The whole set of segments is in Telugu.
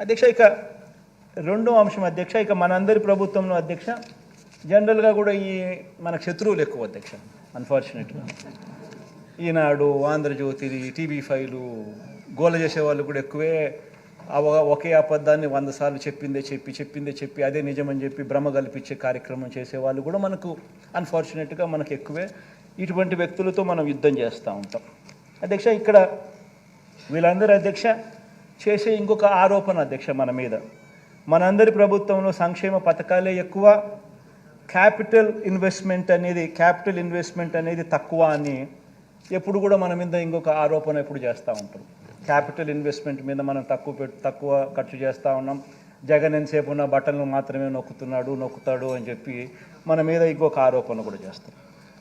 అధ్యక్ష ఇక రెండో అంశం అధ్యక్ష, ఇక మనందరి ప్రభుత్వంలో అధ్యక్ష జనరల్గా కూడా ఈ మనకు శత్రువులు ఎక్కువ అధ్యక్ష. అన్ఫార్చునేట్గా ఈనాడు, ఆంధ్రజ్యోతి, TV5 గోల చేసేవాళ్ళు కూడా ఎక్కువే. ఒకే అబద్ధాన్ని 100 సార్లు చెప్పిందే చెప్పి అదే నిజమని చెప్పి భ్రమ కల్పించే కార్యక్రమం చేసేవాళ్ళు కూడా మనకు అన్ఫార్చునేట్గా మనకు ఎక్కువే. ఇటువంటి వ్యక్తులతో మనం యుద్ధం చేస్తూ ఉంటాం అధ్యక్ష. ఇక్కడ వీళ్ళందరూ అధ్యక్ష చేసే ఇంకొక ఆరోపణ అధ్యక్ష మన మీద, మనందరి ప్రభుత్వంలో సంక్షేమ పథకాలే ఎక్కువ, క్యాపిటల్ ఇన్వెస్ట్మెంట్ అనేది తక్కువ అని ఎప్పుడు కూడా మన మీద ఇంకొక ఆరోపణ ఎప్పుడు చేస్తూ ఉంటారు. క్యాపిటల్ ఇన్వెస్ట్మెంట్ మీద మనం తక్కువ ఖర్చు చేస్తూ ఉన్నాం, జగన్ ఎంతసేపు ఉన్న బట్టలను మాత్రమే నొక్కుతాడు అని చెప్పి మన మీద ఇంకొక ఆరోపణ కూడా చేస్తారు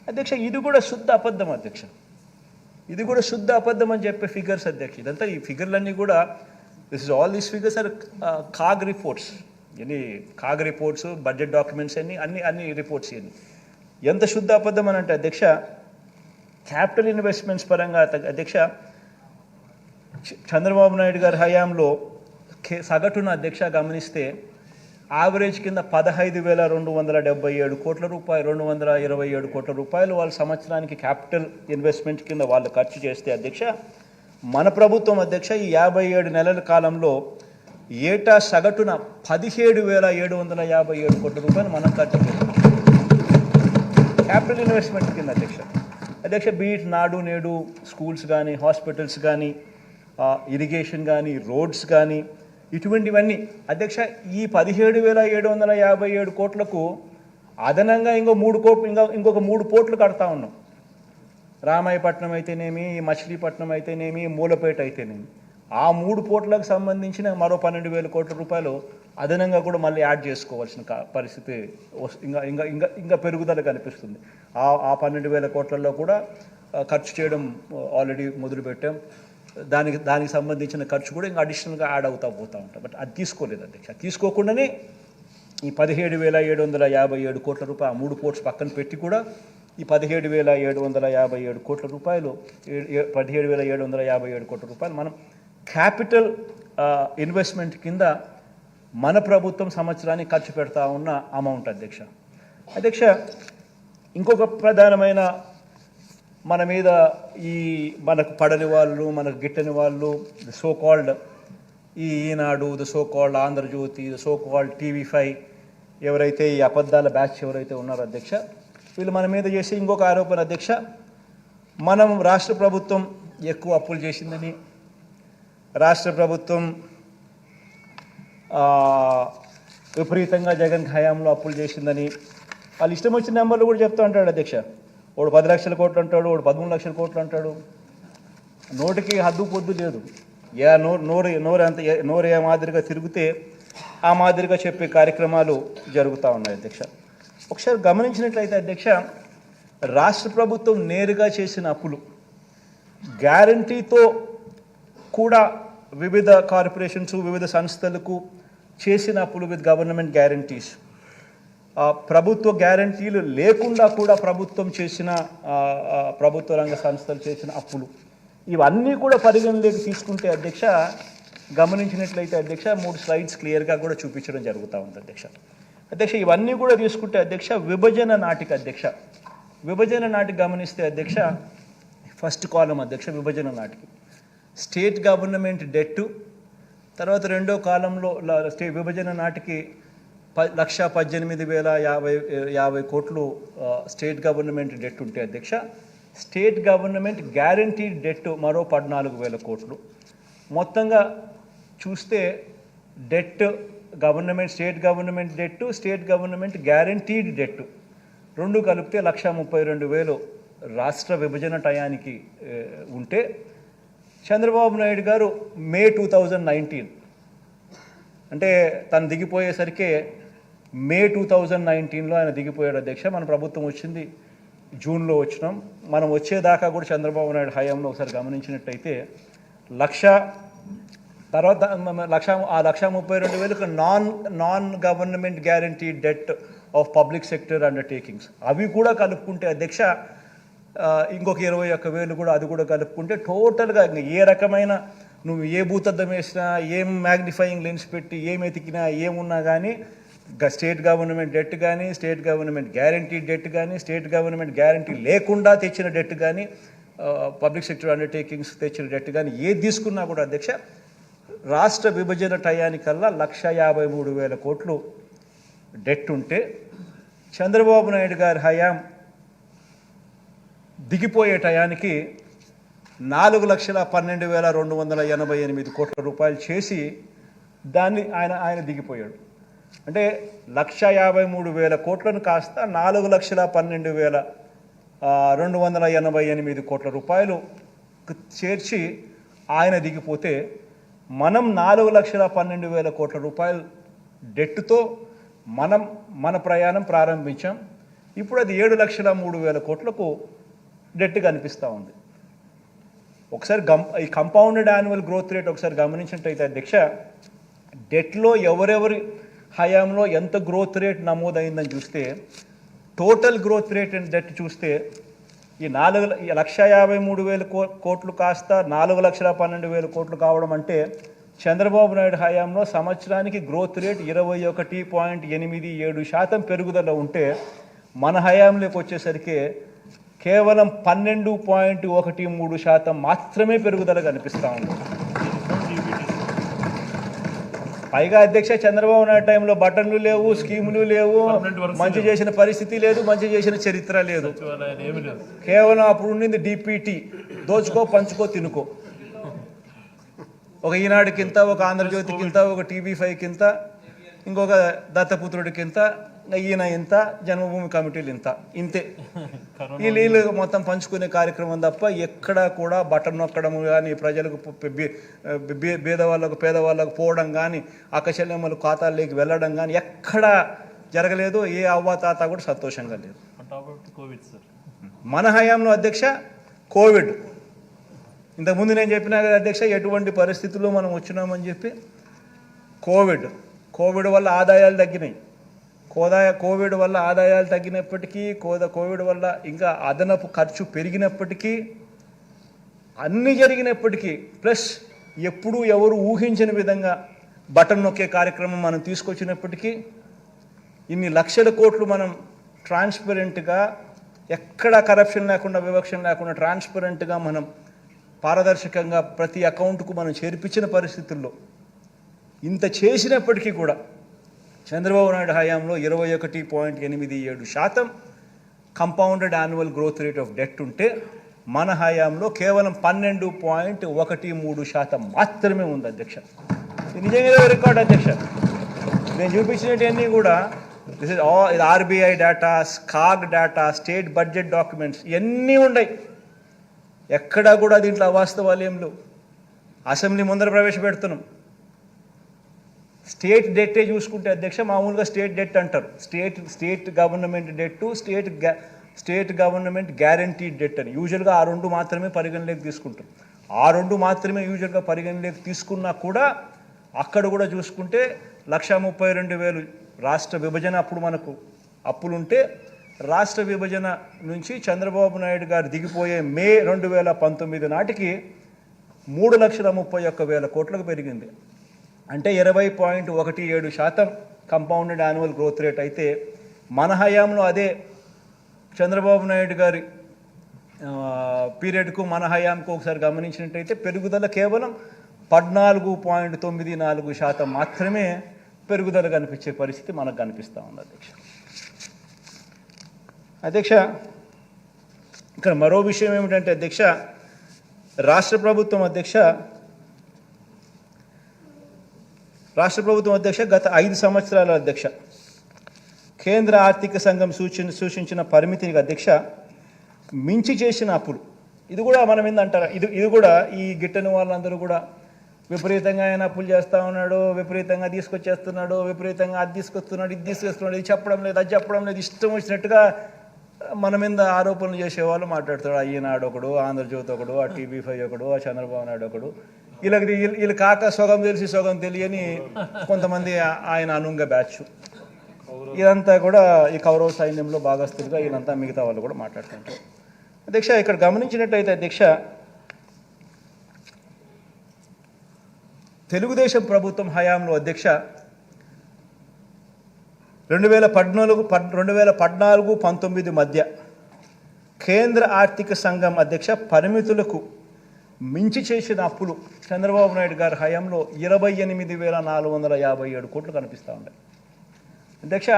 అధ్యక్ష. ఇది కూడా శుద్ధ అబద్ధం అధ్యక్ష, ఇది కూడా శుద్ధ అబద్ధం అని చెప్పే ఫిగర్స్ అధ్యక్ష. ఇదంతా ఈ ఫిగర్లన్నీ కూడా all these figures are CAG reports, CAG reports, budget documents అన్ని రిపోర్ట్స్ ఎంత శుద్ధ అబద్ధం అని అంటే అధ్యక్ష, క్యాపిటల్ ఇన్వెస్ట్మెంట్స్ పరంగా అధ్యక్ష చంద్రబాబు నాయుడు గారి హయాంలో సగటున అధ్యక్ష గమనిస్తే యావరేజ్ కింద 15,277 కోట్ల రూపాయలు, 227 కోట్ల రూపాయలు వాళ్ళ సంవత్సరానికి క్యాపిటల్ ఇన్వెస్ట్మెంట్ కింద వాళ్ళు ఖర్చు చేస్తే అధ్యక్ష, మన ప్రభుత్వం అధ్యక్ష ఈ 57 నెలల కాలంలో ఏటా సగటున 17,757 కోట్ల రూపాయలు మనం ఖర్చు చేస్తాం క్యాపిటల్ ఇన్వెస్ట్మెంట్ కింద అధ్యక్ష. బీట్ నాడు నేడు స్కూల్స్ కానీ, హాస్పిటల్స్ కానీ, ఇరిగేషన్ కానీ, రోడ్స్ కానీ, ఇటువంటివన్నీ అధ్యక్ష ఈ 17,757 కోట్లకు అదనంగా ఇంకొక 3 పోర్ట్లు కడతా ఉన్నాం. రామాయపట్నం అయితేనేమి, మచిలీపట్నం అయితేనేమి, మూలపేట అయితేనేమి, ఆ 3 పోర్ట్లకు సంబంధించిన మరో 12,000 కోట్ల రూపాయలు అదనంగా కూడా మళ్ళీ యాడ్ చేసుకోవాల్సిన పరిస్థితి ఇంకా పెరుగుదల కనిపిస్తుంది. ఆ 12,000 కోట్లలో కూడా ఖర్చు చేయడం ఆల్రెడీ మొదలుపెట్టాం. దానికి సంబంధించిన ఖర్చు కూడా ఇంకా అడిషనల్గా యాడ్ అవుతూ పోతూ ఉంటాం. బట్ అది తీసుకోలేదు అధ్యక్ష. తీసుకోకుండానే ఈ 17,757 కోట్ల రూపాయలు 3 పోర్ట్స్ పక్కన పెట్టి కూడా ఈ 17,757 కోట్ల రూపాయలు 17,757 కోట్ల రూపాయలు మనం క్యాపిటల్ ఇన్వెస్ట్మెంట్ కింద మన ప్రభుత్వం సంవత్సరానికి ఖర్చు పెడతా ఉన్న అమౌంట్ అధ్యక్ష. ఇంకొక ప్రధానమైన మన మీద మనకు పడని వాళ్ళు, మనకు గిట్టని వాళ్ళు, the so called Eenadu, the so called Andhra Jyothy, the so called TV5 ఎవరైతే ఈ అబద్ధాల బ్యాచ్ ఎవరైతే ఉన్నారో అధ్యక్ష, వీళ్ళు మన మీద చేసే ఇంకొక ఆరోపణ అధ్యక్ష, మనం రాష్ట్ర ప్రభుత్వం ఎక్కువ అప్పులు చేసిందని, రాష్ట్ర ప్రభుత్వం విపరీతంగా జగన్ హయాంలో అప్పులు చేసిందని వాళ్ళు ఇష్టం వచ్చిన నెంబర్లు కూడా చెప్తూ ఉంటాడు అధ్యక్ష. వాడు 10 లక్షల కోట్లు అంటాడు, వాడు 13 లక్షల కోట్లు అంటాడు. నోటికి హద్దు పొద్దు లేదు. నోరు ఏ మాదిరిగా తిరిగితే ఆ మాదిరిగా చెప్పే కార్యక్రమాలు జరుగుతూ ఉన్నాయి అధ్యక్ష. ఒకసారి గమనించినట్లయితే అధ్యక్ష, రాష్ట్ర ప్రభుత్వం నేరుగా చేసిన అప్పులు, గ్యారంటీతో కూడా వివిధ కార్పొరేషన్స్, వివిధ సంస్థలకు చేసిన అప్పులు విత్ గవర్నమెంట్ గ్యారంటీస్, ప్రభుత్వ గ్యారంటీలు లేకుండా కూడా ప్రభుత్వ రంగ సంస్థలు చేసిన అప్పులు, ఇవన్నీ కూడా పరిగణలోకి తీసుకుంటే అధ్యక్ష గమనించినట్లయితే అధ్యక్ష 3 స్లైడ్స్ క్లియర్గా కూడా చూపించడం జరుగుతూ ఉంది అధ్యక్ష. ఇవన్నీ కూడా తీసుకుంటే అధ్యక్ష విభజన నాటికి గమనిస్తే అధ్యక్ష ఫస్ట్ కాలం అధ్యక్ష విభజన నాటికి స్టేట్ గవర్నమెంట్ డెట్టు, తర్వాత రెండో కాలంలో విభజన నాటికి 1,18,050 కోట్లు స్టేట్ గవర్నమెంట్ డెట్ ఉంటే అధ్యక్ష, స్టేట్ గవర్నమెంట్ గ్యారంటీడ్ డెట్ మరో 14,000 కోట్లు. మొత్తంగా చూస్తే debt state government debt, state government guaranteed debt రెండు కలిపితే 1,32,000 రాష్ట్ర విభజన టయానికి ఉంటే, చంద్రబాబు నాయుడు గారు మే 2019 అంటే తను దిగిపోయేసరికి మే 2019లో ఆయన దిగిపోయాడు అధ్యక్ష. మన ప్రభుత్వం వచ్చింది జూన్లో వచ్చినాం. మనం వచ్చేదాకా కూడా చంద్రబాబు నాయుడు హయాంలో ఒకసారి గమనించినట్టయితే 1,32,000 non government guarantee det of public sector undertakings అవి కూడా కలుపుకుంటే అధ్యక్ష ఇంకొక 21,000 కూడా అది కూడా కలుపుకుంటే టోటల్గా ఏ రకమైన నువ్వు ఏ భూతద్దం వేసినా, ఏం మ్యాగ్నిఫైయింగ్ లెన్స్ పెట్టి ఏం ఎతికినా, ఏమున్నా కానీ స్టేట్ గవర్నమెంట్ డెట్ కానీ, స్టేట్ గవర్నమెంట్ గ్యారంటీ డెట్ కానీ, స్టేట్ గవర్నమెంట్ గ్యారంటీ లేకుండా తెచ్చిన డెట్ కానీ, పబ్లిక్ సెక్టర్ అండర్టేకింగ్స్ తెచ్చిన డెట్ కానీ ఏది తీసుకున్నా కూడా అధ్యక్ష, రాష్ట్ర విభజన టయానికల్లా 1,53,000 కోట్లు డెట్ ఉంటే చంద్రబాబు నాయుడు గారి హయాం దిగిపోయే టయానికి 4,12,288 కోట్ల రూపాయలు చేసి దాన్ని ఆయన దిగిపోయాడు. అంటే 1,53,000 కోట్లను కాస్త 4,12,288 కోట్ల రూపాయలు చేర్చి ఆయన దిగిపోతే మనం 4,12,000 కోట్ల రూపాయలు డెట్తో మన ప్రయాణం ప్రారంభించాం. ఇప్పుడు అది 7,03,000 కోట్లకు డెట్ కనిపిస్తూ ఉంది. ఒకసారి ఈ కంపౌండెడ్ యాన్యువల్ గ్రోత్ రేట్ ఒకసారి గమనించినట్టయితే అధ్యక్ష, డెట్లో ఎవరెవరి హయాంలో ఎంత గ్రోత్ రేట్ నమోదైందని చూస్తే, total growth rate and debt చూస్తే ఈ 1,53,000 కోట్లు కాస్త 4,12,000 కోట్లు కావడం అంటే చంద్రబాబు నాయుడు హయాంలో సంవత్సరానికి గ్రోత్ రేట్ 21.87% పెరుగుదల ఉంటే మన హయాంలోకి వచ్చేసరికి కేవలం 12.13% మాత్రమే పెరుగుదల కనిపిస్తూ ఉంది. పైగా అధ్యక్ష, చంద్రబాబు నాయుడు టైంలో బటన్లు లేవు, స్కీములు లేవు, మంచి చేసిన పరిస్థితి లేదు, మంచి చేసిన చరిత్ర లేదు. కేవలం అప్పుడు ఉండింది డిపిటి, దోచుకో పంచుకో తినుకో. ఒక ఈనాడుకింత, ఒక ఆంధ్రజ్యోతికింత, ఒక TV5కింత, ఇంకొక దత్తపుత్రుడికింత, ఈయన ఇంత, జన్మభూమి కమిటీలు ఇంతే. ఈ నీళ్ళు మొత్తం పంచుకునే కార్యక్రమం తప్ప ఎక్కడా కూడా బటన్ నొక్కడం కానీ, ప్రజలకు పేదవాళ్ళకు పోవడం కానీ, అక్కచెల్లెమ్మలు ఖాతాల్లోకి వెళ్ళడం కానీ ఎక్కడా జరగలేదు. ఏ అవ్వాతాత కూడా సంతోషంగా లేదు. మన హయాంలో అధ్యక్ష కోవిడ్, ఇంతకుముందు నేను చెప్పినా కదా అధ్యక్ష, ఎటువంటి పరిస్థితుల్లో మనం వచ్చినామని చెప్పి. కోవిడ్ వల్ల ఆదాయాలు తగ్గినాయి. కోవిడ్ వల్ల ఆదాయాలు తగ్గినప్పటికీ, కోవిడ్ వల్ల ఇంకా అదనపు ఖర్చు పెరిగినప్పటికీ, అన్నీ జరిగినప్పటికీ, ప్లస్ ఎప్పుడూ ఎవరు ఊహించని విధంగా బటన్ నొక్కే కార్యక్రమం మనం తీసుకొచ్చినప్పటికీ, ఇన్ని లక్షల కోట్లు మనం ట్రాన్స్పరెంట్గా, ఎక్కడ కరప్షన్ లేకుండా, వివక్ష లేకుండా ట్రాన్స్పరెంట్గా మనం పారదర్శకంగా ప్రతి అకౌంట్కు మనం చేర్పించిన పరిస్థితుల్లో ఇంత చేసినప్పటికీ కూడా చంద్రబాబు నాయుడు హయాంలో 21.87% compounded annual growth rate of debt ఉంటే మన హయాంలో కేవలం 12.13% మాత్రమే ఉంది అధ్యక్ష. ఇది నిజంగా రికార్డ్ అధ్యక్ష. నేను చూపించినవన్నీ కూడా ఇది RBI data, CAG data, state budget documents ఇవన్నీ ఉన్నాయి. ఎక్కడా కూడా దీంట్లో అవాస్తవాలు ఏం లేవు. అసెంబ్లీ ముందర ప్రవేశపెడుతున్నాం. స్టేట్ డెట్టే చూసుకుంటే అధ్యక్ష, మామూలుగా స్టేట్ డెట్ అంటారు. State government debt, state government guarantee debt అని యూజువల్గా ఆ రెండు మాత్రమే పరిగణలోకి తీసుకుంటాం. ఆ రెండు మాత్రమే యూజువల్గా పరిగణలోకి తీసుకున్నా కూడా అక్కడ కూడా చూసుకుంటే 1,32,000 రాష్ట్ర విభజన అప్పుడు మనకు అప్పులుంటే, రాష్ట్ర విభజన నుంచి చంద్రబాబు నాయుడు గారు దిగిపోయే మే 2019 నాటికి 3,31,000 కోట్లకు పెరిగింది. అంటే 20.17% కంపౌండెడ్ యాన్యువల్ గ్రోత్ రేట్ అయితే మన హయాంలో అదే చంద్రబాబు నాయుడు గారి పీరియడ్కు మన హయాంకు ఒకసారి గమనించినట్టయితే పెరుగుదల కేవలం 14.94% మాత్రమే పెరుగుదల కనిపించే పరిస్థితి మనకు కనిపిస్తూ ఉంది అధ్యక్ష. అధ్యక్ష, ఇక్కడ మరో విషయం ఏమిటంటే అధ్యక్ష, రాష్ట్ర ప్రభుత్వం అధ్యక్ష గత 5 సంవత్సరాల అధ్యక్ష కేంద్ర ఆర్థిక సంఘం సూచించిన పరిమితిని అధ్యక్ష మించి చేసిన అప్పులు. ఇది కూడా మనం ఏందంటారా, ఇది కూడా ఈ గిట్టని వాళ్ళందరూ కూడా విపరీతంగా ఆయన అప్పులు చేస్తూ ఉన్నాడు, విపరీతంగా తీసుకొచ్చేస్తున్నాడు, విపరీతంగా అది తీసుకొస్తున్నాడు, ఇది తీసుకొస్తున్నాడు, ఇది చెప్పడం లేదు, అది చెప్పడం లేదు, ఇష్టం వచ్చినట్టుగా మన మీద ఆరోపణలు చేసేవాళ్ళు మాట్లాడతాడు. ఈనాడు ఒకడు, ఆంధ్రజ్యోతి ఒకడు, ఆ TV5 ఒకడు, ఆ చంద్రబాబు నాయుడు ఒకడు. వీళ్ళు కాక సగం తెలిసి సగం తెలియని కొంతమంది ఆయన అనుంగ బ్యాచ్. ఇదంతా కూడా ఈ కౌరవ సైన్యంలో భాగస్తులుగా వీళ్ళంతా మిగతా వాళ్ళు కూడా మాట్లాడుతుంటారు. అధ్యక్ష, ఇక్కడ గమనించినట్టయితే అధ్యక్ష తెలుగుదేశం ప్రభుత్వం హయాంలో అధ్యక్ష 2014-19 మధ్య కేంద్ర ఆర్థిక సంఘం అధ్యక్ష పరిమితులకు మించి చేసిన అప్పులు చంద్రబాబు నాయుడు గారి హయాంలో 28,457 కోట్లు కనిపిస్తూ ఉన్నాయి. అధ్యక్ష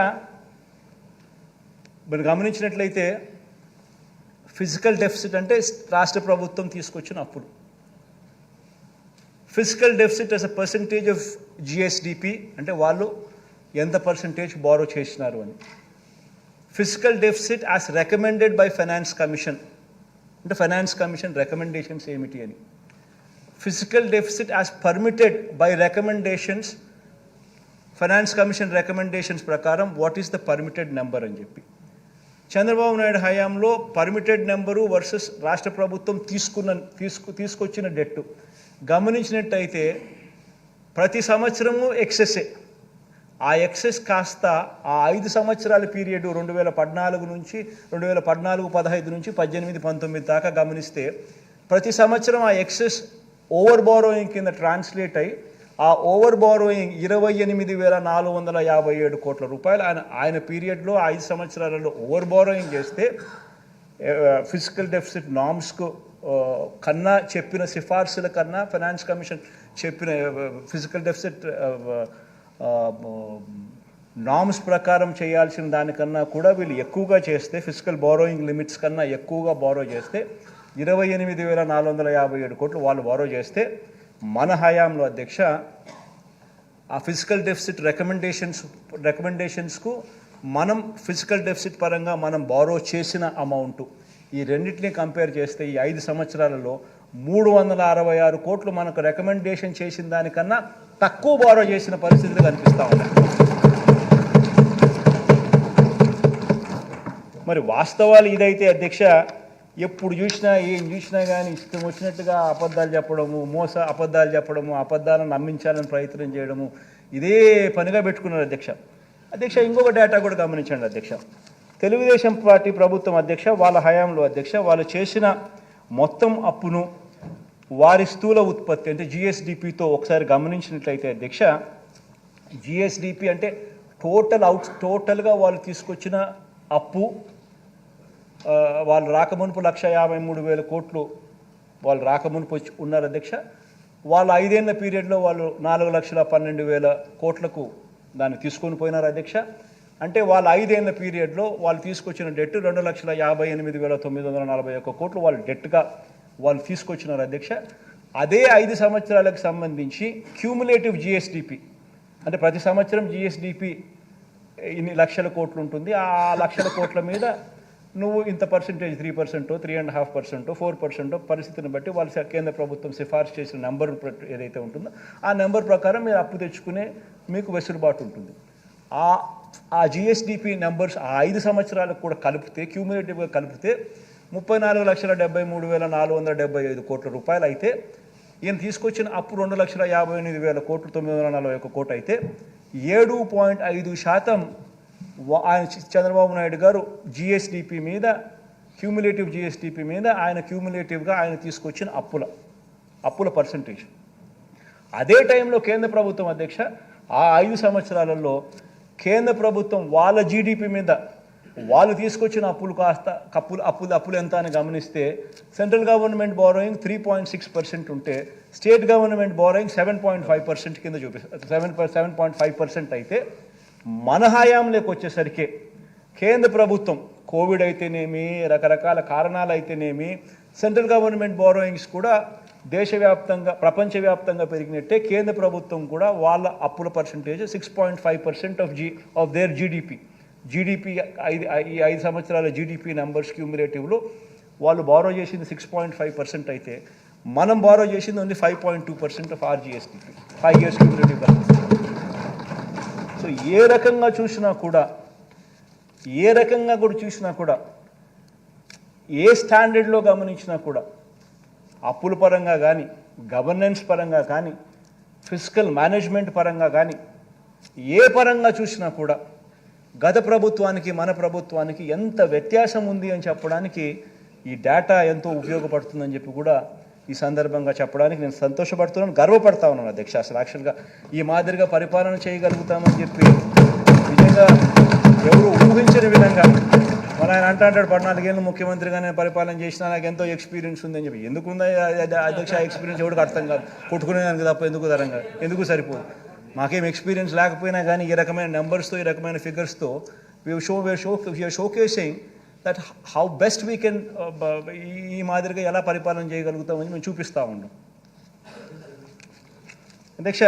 మీరు గమనించినట్లయితే ఫిజికల్ డెఫిసిట్ అంటే రాష్ట్ర ప్రభుత్వం తీసుకొచ్చిన అప్పులు. Fiscal deficit as a percentage of GSDP అంటే వాళ్ళు ఎంత పర్సంటేజ్ బారో చేసినారు అని. Fiscal deficit as recommended by finance commission అంటే ఫైనాన్స్ కమిషన్ రికమెండేషన్స్ ఏమిటి అని. Fiscal deficit as permitted by recommendations finance commission recommendations ప్రకారం what is the permitted number అని చెప్పి. చంద్రబాబు నాయుడు హయాంలో పర్మిటెడ్ నెంబరు వర్సెస్ రాష్ట్ర ప్రభుత్వం తీసుకొచ్చిన డెట్టు గమనించినట్టయితే ప్రతి సంవత్సరము ఎక్సెస్సే. ఆ ఎక్సెస్ కాస్త ఆ 5 సంవత్సరాల పీరియడ్ 2014 నుంచి 2014-15 నుంచి 18-19 దాకా గమనిస్తే ప్రతి సంవత్సరం ఆ ఎక్సెస్ ఓవర్ బారోయింగ్ కింద ట్రాన్స్లేట్ అయ్యి ఆ ఓవర్ బారోయింగ్ 28,457 కోట్ల రూపాయలు ఆయన పీరియడ్లో 5 సంవత్సరాలలో ఓవర్ బారోయింగ్ చేస్తే ఫిజికల్ డెఫిసిట్ నామ్స్కు కన్నా చెప్పిన సిఫార్సుల కన్నా ఫైనాన్స్ కమిషన్ చెప్పిన ఫిజికల్ డెఫిసిట్ నామ్స్ ప్రకారం చేయాల్సిన దానికన్నా కూడా వీళ్ళు ఎక్కువగా చేస్తే ఫిజికల్ బారోయింగ్ లిమిట్స్ కన్నా ఎక్కువగా బారో చేస్తే 28,457 కోట్లు వాళ్ళు బారో చేస్తే మన హయాంలో అధ్యక్ష ఆ ఫిజికల్ డెఫిసిట్ రికమెండేషన్స్కు మనం ఫిజికల్ డెఫిసిట్ పరంగా మనం బారో చేసిన అమౌంట్ ఈ రెండింటిని కంపేర్ చేస్తే ఈ 5 సంవత్సరాలలో 366 కోట్లు మనకు రికమెండేషన్ చేసిన దానికన్నా తక్కువ బారో చేసిన పరిస్థితులు కనిపిస్తూ ఉన్నాయి. మరి వాస్తవాలు ఇదైతే అధ్యక్ష ఎప్పుడు చూసినా ఏం చూసినా కానీ ఇష్టం వచ్చినట్టుగా అబద్ధాలు చెప్పడము అబద్ధాలు చెప్పడము అబద్ధాలను నమ్మించాలని ప్రయత్నం చేయడము ఇదే పనిగా పెట్టుకున్నారు అధ్యక్ష. ఇంకొక డేటా కూడా గమనించండి అధ్యక్ష. తెలుగుదేశం పార్టీ ప్రభుత్వం అధ్యక్ష వాళ్ళ హయాంలో అధ్యక్ష వాళ్ళు చేసిన మొత్తం అప్పును వారి స్థూల ఉత్పత్తి అంటే జిఎస్డిపితో ఒకసారి గమనించినట్లయితే అధ్యక్ష జిఎస్డిపి అంటే టోటల్గా వాళ్ళు తీసుకొచ్చిన అప్పు వాళ్ళు రాకమునుపు 1,53,000 కోట్లు వాళ్ళు రాకమునుపు ఉన్నారు అధ్యక్ష. వాళ్ళు 5 ఏళ్ల పీరియడ్లో వాళ్ళు 4,12,000 కోట్లకు దాన్ని తీసుకొని పోయినారు అధ్యక్ష. అంటే వాళ్ళ 5 ఏళ్ల పీరియడ్లో వాళ్ళు తీసుకొచ్చిన డెట్ 2,58,941 కోట్లు వాళ్ళు డెట్గా వాళ్ళు తీసుకొచ్చినారు అధ్యక్ష. అదే 5 సంవత్సరాలకు సంబంధించి క్యూములేటివ్ జిఎస్డిపి అంటే ప్రతి సంవత్సరం జిఎస్డిపి ఇన్ని లక్షల కోట్లు ఉంటుంది. ఆ లక్షల కోట్ల మీద నువ్వు ఇంత పర్సెంటేజ్ 3%, 3.5%, 4% పరిస్థితిని బట్టి వాళ్ళు కేంద్ర ప్రభుత్వం సిఫార్సు చేసిన నెంబర్ ఏదైతే ఉంటుందో ఆ నెంబర్ ప్రకారం మీరు అప్పు తెచ్చుకునే మీకు వెసులుబాటు ఉంటుంది. ఆ జిఎస్డిపి నెంబర్స్ ఆ 5 సంవత్సరాలకు కూడా కలిపితే క్యూములేటివ్గా కలిపితే 34,73,475 కోట్ల రూపాయలు అయితే ఈయన తీసుకొచ్చిన అప్పు 2,58,000 కోట్లు 941 కోట్లు అయితే 7.5% ఆయన చంద్రబాబు నాయుడు గారు జిఎస్డిపి మీద క్యూములేటివ్ జిఎస్డిపి మీద ఆయన క్యూములేటివ్గా ఆయన తీసుకొచ్చిన అప్పుల పర్సంటేజ్. అదే టైంలో కేంద్ర ప్రభుత్వం అధ్యక్ష ఆ 5 సంవత్సరాలలో కేంద్ర ప్రభుత్వం వాళ్ళ జీడిపి మీద వాళ్ళు తీసుకొచ్చిన అప్పులు కాస్త అప్పులు ఎంత అని గమనిస్తే సెంట్రల్ గవర్నమెంట్ బారోయింగ్ 3.6% ఉంటే స్టేట్ గవర్నమెంట్ బారోయింగ్ 7.5% కింద చూపిస్తారు. 7.5% అయితే మన హయాంలోకి వచ్చేసరికి కేంద్ర ప్రభుత్వం కోవిడ్ అయితేనేమి రకరకాల కారణాలు అయితేనేమి సెంట్రల్ గవర్నమెంట్ బారోయింగ్స్ కూడా దేశవ్యాప్తంగా ప్రపంచవ్యాప్తంగా పెరిగినట్టే కేంద్ర ప్రభుత్వం కూడా వాళ్ళ అప్పుల పర్సంటేజ్ 6.5% ఆఫ్ దేర్ జీడిపి ఈ 5 సంవత్సరాల జీడిపి నెంబర్స్ క్యూములేటివ్లో వాళ్ళు బారో చేసింది 6.5% అయితే మనం బారో చేసింది only 5.2% of our GSDP 5 years cumulative. So ఏ రకంగా చూసినా కూడా ఏ స్టాండర్డ్లో గమనించినా కూడా అప్పుల పరంగా కానీ గవర్నెన్స్ పరంగా కానీ ఫిస్కల్ మేనేజ్మెంట్ పరంగా కానీ ఏ పరంగా చూసినా కూడా గత ప్రభుత్వానికి మన ప్రభుత్వానికి ఎంత వ్యత్యాసం ఉంది అని చెప్పడానికి ఈ డేటా ఎంతో ఉపయోగపడుతుందని చెప్పి కూడా ఈ సందర్భంగా చెప్పడానికి నేను సంతోషపడుతున్నాను, గర్వపడతా ఉన్నాను అధ్యక్ష. అసలు యాక్చువల్గా ఈ మాదిరిగా పరిపాలన చేయగలుగుతామని చెప్పి నిజంగా ఎవరు ఊహించని విధంగా మన ఆయన అంటాడు 14 ఏళ్ళు ముఖ్యమంత్రిగా నేను పరిపాలన చేసినా నాకు ఎంతో ఎక్స్పీరియన్స్ ఉందని చెప్పి. ఎందుకు ఉందా అధ్యక్ష ఎక్స్పీరియన్స్? ఎవరికి అర్థం కాదు. కొట్టుకునేదానికి తప్ప ఎందుకు తరంగా ఎందుకు సరిపోదు? మాకేం ఎక్స్పీరియన్స్ లేకపోయినా కానీ ఈ రకమైన నెంబర్స్తో ఈ రకమైన ఫిగర్స్తో we are showcasing that how best we can ఈ మాదిరిగా ఎలా పరిపాలన చేయగలుగుతామని మేము చూపిస్తూ ఉన్నాం అధ్యక్ష.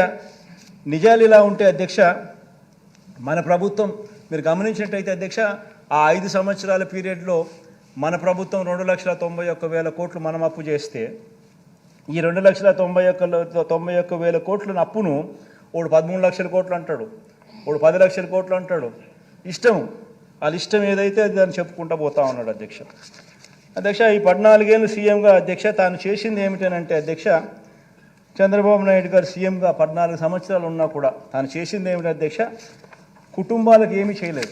నిజాలు ఇలా ఉంటే అధ్యక్ష, మన ప్రభుత్వం మీరు గమనించినట్టయితే అధ్యక్ష, ఆ 5 సంవత్సరాల పీరియడ్లో మన ప్రభుత్వం 2,91,000 కోట్లు మనం అప్పు చేస్తే ఈ 2,91,000 కోట్ల అప్పును వాడు 13 లక్షల కోట్లు అంటాడు, వాడు 10 లక్షల కోట్లు అంటాడు. ఇష్టం వాళ్ళ ఇష్టం ఏదైతే అది దాన్ని చెప్పుకుంటూ పోతా ఉన్నాడు అధ్యక్ష. అధ్యక్ష, ఈ 14 ఏళ్ళు సీఎంగా అధ్యక్ష తాను చేసింది ఏమిటనంటే అధ్యక్ష, చంద్రబాబు నాయుడు గారు సీఎంగా 14 సంవత్సరాలు ఉన్నా కూడా తాను చేసింది ఏమిటి అధ్యక్ష, కుటుంబాలకు ఏమీ చేయలేదు.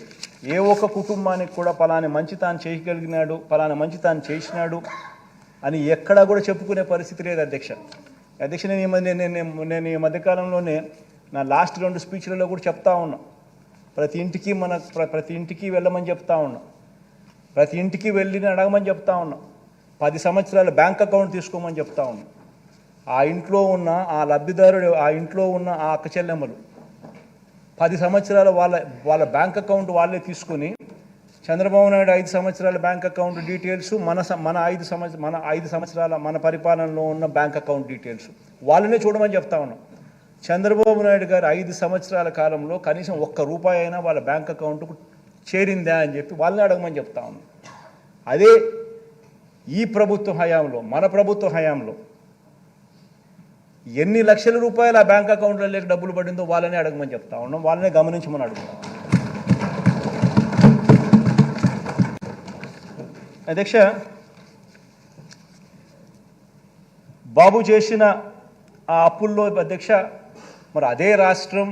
ఏ ఒక్క కుటుంబానికి కూడా పలాని మంచి తాను చేయగలిగినాడు, పలానా మంచి తాను చేసినాడు అని ఎక్కడా కూడా చెప్పుకునే పరిస్థితి లేదు అధ్యక్ష. అధ్యక్ష, నేను ఈ మధ్యకాలంలోనే నా లాస్ట్ 2 స్పీచ్లలో కూడా చెప్తా ఉన్నా, ప్రతి ఇంటికి వెళ్ళమని చెప్తా ఉన్నా, ప్రతి ఇంటికి వెళ్ళి అడగమని చెప్తా ఉన్నా, 10 సంవత్సరాల బ్యాంక్ అకౌంట్ తీసుకోమని చెప్తా ఉన్నా. ఆ ఇంట్లో ఉన్న ఆ లబ్ధిదారుడు, ఆ ఇంట్లో ఉన్న ఆ అక్క చెల్లెమ్మలు 10 సంవత్సరాల వాళ్ళ బ్యాంక్ అకౌంట్ వాళ్ళే తీసుకుని, చంద్రబాబు నాయుడు 5 సంవత్సరాల బ్యాంక్ అకౌంట్ డీటెయిల్స్, మన 5 సంవత్సరాల మన పరిపాలనలో ఉన్న బ్యాంక్ అకౌంట్ డీటెయిల్స్ వాళ్ళనే చూడమని చెప్తా ఉన్నాం. చంద్రబాబు నాయుడు గారు 5 సంవత్సరాల కాలంలో కనీసం ₹1 అయినా వాళ్ళ బ్యాంక్ అకౌంట్కు చేరిందా అని చెప్పి వాళ్ళని అడగమని చెప్తా ఉన్నాం. అదే ఈ ప్రభుత్వ హయాంలో, మన ప్రభుత్వ హయాంలో ఎన్ని లక్షల రూపాయలు ఆ బ్యాంక్ అకౌంట్లో లేక డబ్బులు పడిందో వాళ్ళనే అడగమని చెప్తా ఉన్నాం, వాళ్ళనే గమనించమని అడుగుతాం అధ్యక్ష. బాబు చేసిన ఆ అప్పుల్లో అధ్యక్ష, మరి అదే రాష్ట్రం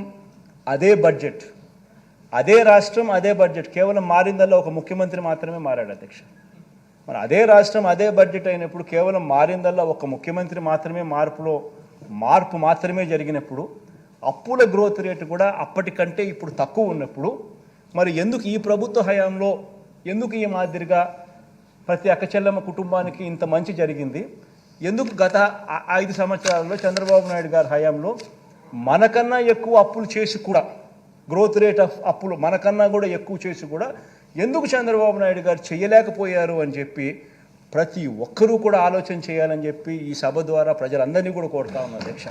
అదే బడ్జెట్, అదే రాష్ట్రం అదే బడ్జెట్, కేవలం మారిందల్లా ఒక ముఖ్యమంత్రి మాత్రమే మారాడు అధ్యక్ష. మరి అదే రాష్ట్రం అదే బడ్జెట్ అయినప్పుడు కేవలం మారిందల్లా ఒక ముఖ్యమంత్రి మాత్రమే మార్పు మాత్రమే జరిగినప్పుడు, అప్పుల గ్రోత్ రేటు కూడా అప్పటికంటే ఇప్పుడు తక్కువ ఉన్నప్పుడు, మరి ఎందుకు ఈ ప్రభుత్వ హయాంలో ఎందుకు ఈ మాదిరిగా ప్రతి అక్క చెల్లెమ్మ కుటుంబానికి ఇంత మంచి జరిగింది? ఎందుకు గత 5 సంవత్సరాలలో చంద్రబాబు నాయుడు గారి హయాంలో మనకన్నా ఎక్కువ అప్పులు చేసి కూడా, గ్రోత్ రేట్ ఆఫ్ అప్పులు మనకన్నా కూడా ఎక్కువ చేసి కూడా ఎందుకు చంద్రబాబు నాయుడు గారు చేయలేకపోయారు అని చెప్పి ప్రతి ఒక్కరూ కూడా ఆలోచన చేయాలని చెప్పి ఈ సభ ద్వారా ప్రజలందరినీ కూడా కోరుతా ఉన్నారు అధ్యక్ష.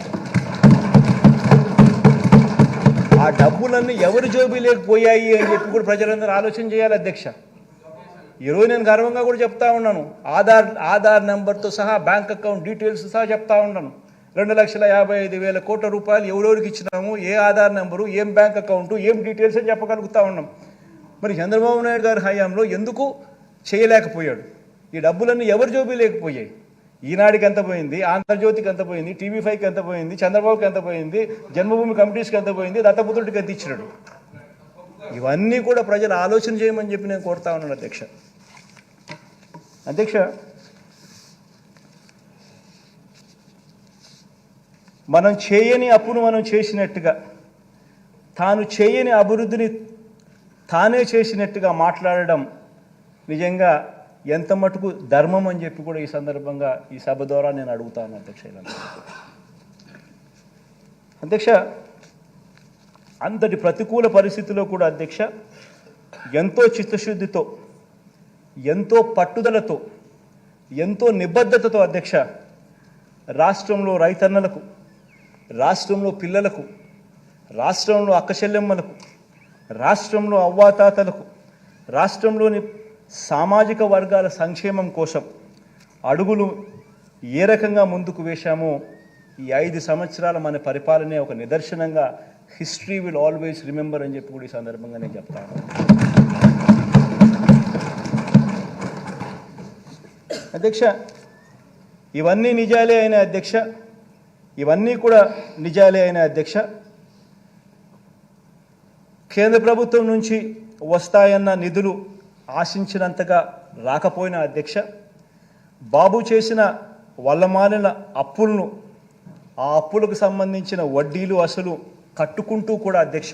ఆ డబ్బులన్నీ ఎవరి జోబీలేకపోయాయి అని చెప్పి కూడా ప్రజలందరూ ఆలోచన చేయాలి అధ్యక్ష. ఈరోజు నేను గర్వంగా కూడా చెప్తా ఉన్నాను, ఆధార్ నెంబర్తో సహా బ్యాంక్ అకౌంట్ డీటెయిల్స్ సహా చెప్తా ఉన్నాను. 2,55,000 కోట్ల రూపాయలు ఎవరెవరికి ఇచ్చినాము, ఏ ఆధార్ నెంబరు, ఏం బ్యాంక్ అకౌంటు, ఏం డీటెయిల్స్ అని చెప్పగలుగుతా ఉన్నాం. మరి చంద్రబాబు నాయుడు గారి హయాంలో ఎందుకు చేయలేకపోయాడు? ఈ డబ్బులన్నీ ఎవరి జోబీ లేకపోయాయి? ఈనాడికి ఎంత పోయింది, ఆంధ్రజ్యోతికి ఎంత పోయింది, TV5కి ఎంత పోయింది, చంద్రబాబుకి ఎంత పోయింది, జన్మభూమి కమిటీస్కి ఎంత పోయింది, దత్తపుత్రుడికి ఎంత ఇచ్చినాడు? ఇవన్నీ కూడా ప్రజలు ఆలోచన చేయమని చెప్పి నేను కోరుతా ఉన్నాను అధ్యక్ష. అధ్యక్ష, మనం చేయని అప్పును మనం చేసినట్టుగా, తాను చేయని అభివృద్ధిని తానే చేసినట్టుగా మాట్లాడడం నిజంగా ఎంత మటుకు ధర్మం అని చెప్పి కూడా ఈ సందర్భంగా ఈ సభ ద్వారా నేను అడుగుతాను అధ్యక్ష. అధ్యక్ష, అంతటి ప్రతికూల పరిస్థితుల్లో కూడా అధ్యక్ష ఎంతో చిత్తశుద్ధితో, ఎంతో పట్టుదలతో, ఎంతో నిబద్ధతతో అధ్యక్ష రాష్ట్రంలో రైతన్నలకు, రాష్ట్రంలో పిల్లలకు, రాష్ట్రంలో అక్కచెల్లెమ్మలకు, రాష్ట్రంలో అవ్వాతాతలకు, రాష్ట్రంలోని సామాజిక వర్గాల సంక్షేమం కోసం అడుగులు ఏ రకంగా ముందుకు వేశామో ఈ 5 సంవత్సరాల మన పరిపాలనే ఒక నిదర్శనంగా హిస్టరీ విల్ ఆల్వేస్ రిమెంబర్ అని చెప్పి కూడా ఈ సందర్భంగా నేను చెప్తాను అధ్యక్ష. ఇవన్నీ నిజాలే అయిన అధ్యక్ష, ఇవన్నీ కూడా నిజాలే అయిన అధ్యక్ష, కేంద్ర ప్రభుత్వం నుంచి వస్తాయన్న నిధులు ఆశించినంతగా రాకపోయినా అధ్యక్ష, బాబు చేసిన వల్లమాలిన అప్పులను, ఆ అప్పులకు సంబంధించిన వడ్డీలు అసలు కట్టుకుంటూ కూడా అధ్యక్ష,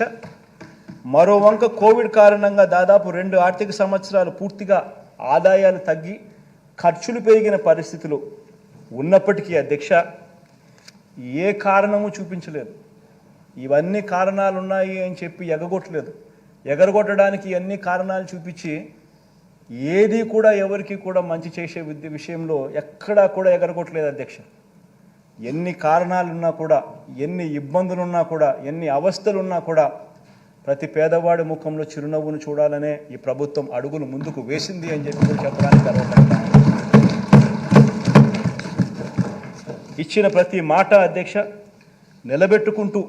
మరో వంక కోవిడ్ కారణంగా దాదాపు 2 ఆర్థిక సంవత్సరాలు పూర్తిగా ఆదాయాలు తగ్గి ఖర్చులు పెరిగిన పరిస్థితులు ఉన్నప్పటికీ అధ్యక్ష ఏ కారణము చూపించలేదు. ఇవన్నీ కారణాలు ఉన్నాయి అని చెప్పి ఎగరగొట్టడానికి అన్ని కారణాలు చూపించి ఏది కూడా ఎవరికి కూడా మంచి చేసే విషయంలో ఎక్కడా కూడా ఎగరగొట్టలేదు అధ్యక్ష. ఎన్ని కారణాలున్నా కూడా, ఎన్ని ఇబ్బందులున్నా కూడా, ఎన్ని అవస్థలున్నా కూడా ప్రతి పేదవాడి ముఖంలో చిరునవ్వును చూడాలనే ఈ ప్రభుత్వం అడుగులు ముందుకు వేసింది అని చెప్పి చెప్పడానికి గర్వపడతాను. ఇచ్చిన ప్రతి మాట అధ్యక్ష నిలబెట్టుకుంటూ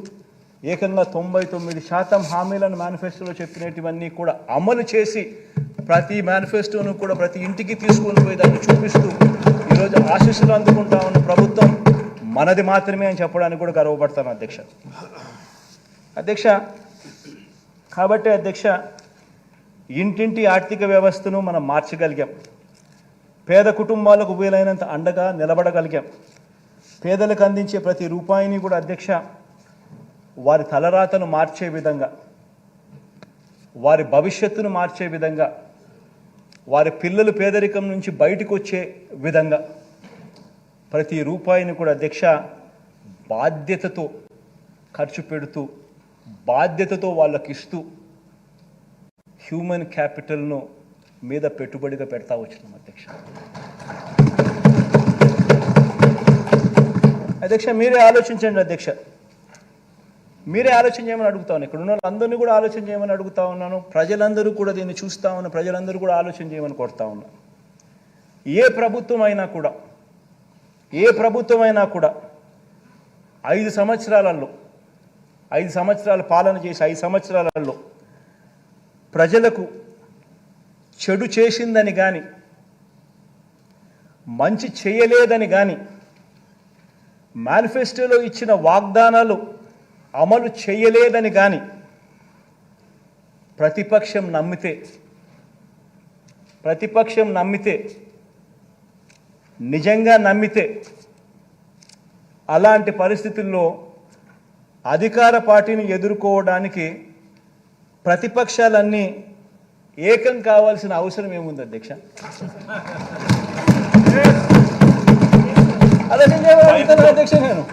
ఏకంగా 99% హామీలను మేనిఫెస్టోలో చెప్పినటువన్నీ కూడా అమలు చేసి ప్రతి మేనిఫెస్టోను కూడా ప్రతి ఇంటికి తీసుకొని పోయి దాన్ని చూపిస్తూ ఈరోజు ఆశీస్సులు అందుకుంటా ఉన్న ప్రభుత్వం మనది మాత్రమే అని చెప్పడానికి కూడా గర్వపడతాను అధ్యక్ష. కాబట్టి అధ్యక్ష, ఇంటింటి ఆర్థిక వ్యవస్థను మనం మార్చగలిగాం. పేద కుటుంబాలకు వీలైనంత అండగా నిలబడగలిగాం. పేదలకు అందించే ప్రతి రూపాయిని కూడా అధ్యక్ష వారి తలరాతను మార్చే విధంగా, వారి భవిష్యత్తును మార్చే విధంగా, వారి పిల్లలు పేదరికం నుంచి బయటకు వచ్చే విధంగా ప్రతి రూపాయిని కూడా అధ్యక్ష బాధ్యతతో ఖర్చు పెడుతూ, బాధ్యతతో వాళ్ళకి ఇస్తూ హ్యూమన్ క్యాపిటల్ను మీద పెట్టుబడిగా పెడతా వచ్చినాం అధ్యక్ష. మీరే ఆలోచించండి అధ్యక్ష, మీరే ఆలోచన చేయమని అడుగుతాను. ఇక్కడ ఉన్న వాళ్ళందరినీ కూడా ఆలోచన చేయమని అడుగుతా ఉన్నాను. ప్రజలందరూ కూడా దీన్ని చూస్తూ ఉన్న ప్రజలందరూ కూడా ఆలోచన చేయమని కోరుతా ఉన్నాను. ఏ ప్రభుత్వం అయినా కూడా 5 సంవత్సరాల పాలన చేసి 5 సంవత్సరాలలో ప్రజలకు చెడు చేసిందని కానీ, మంచి చేయలేదని కానీ, మేనిఫెస్టోలో ఇచ్చిన వాగ్దానాలు అమలు చేయలేదని కానీ ప్రతిపక్షం నమ్మితే నిజంగా నమ్మితే అలాంటి పరిస్థితుల్లో అధికార పార్టీని ఎదుర్కోవడానికి ప్రతిపక్షాలన్నీ ఏకం కావాల్సిన అవసరం ఏముంది అధ్యక్ష? అధ్యక్ష నేను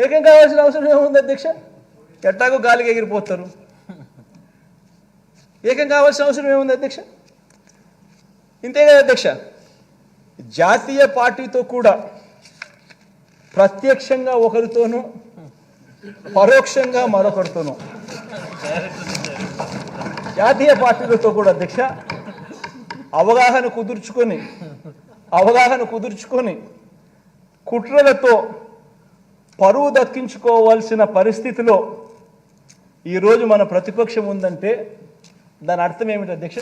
ఏకం కావాల్సిన అవసరం ఏముంది అధ్యక్ష? ఎట్టాగో గాలికి ఎగిరిపోతారు. ఏకం కావాల్సిన అవసరం ఏముంది అధ్యక్ష? ఇంతే కదా అధ్యక్ష. జాతీయ పార్టీతో కూడా ప్రత్యక్షంగా ఒకరితోనూ, పరోక్షంగా మరొకరితోనూ, జాతీయ పార్టీలతో కూడా అధ్యక్ష అవగాహన కుదుర్చుకొని కుట్రలతో పరువు దక్కించుకోవాల్సిన పరిస్థితిలో ఈరోజు మన ప్రతిపక్షం ఉందంటే దాని అర్థం ఏమిటి అధ్యక్ష?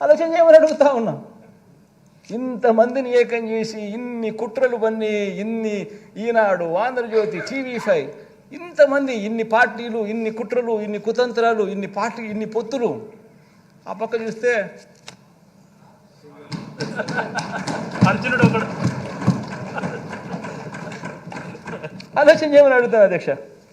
ఆలోచన చేయమని అడుగుతా ఉన్నా. ఇంతమందిని ఏకం చేసి ఇన్ని కుట్రలు పన్ని, ఇన్ని ఈనాడు, ఆంధ్రజ్యోతి, TV5, ఇంతమంది, ఇన్ని పార్టీలు, ఇన్ని కుట్రలు, ఇన్ని కుతంత్రాలు, ఇన్ని పొత్తులు, ఆ పక్క చూస్తే అర్జునుడు ఒకడు. ఆలోచన చేయమని అడుగుతాను అధ్యక్ష.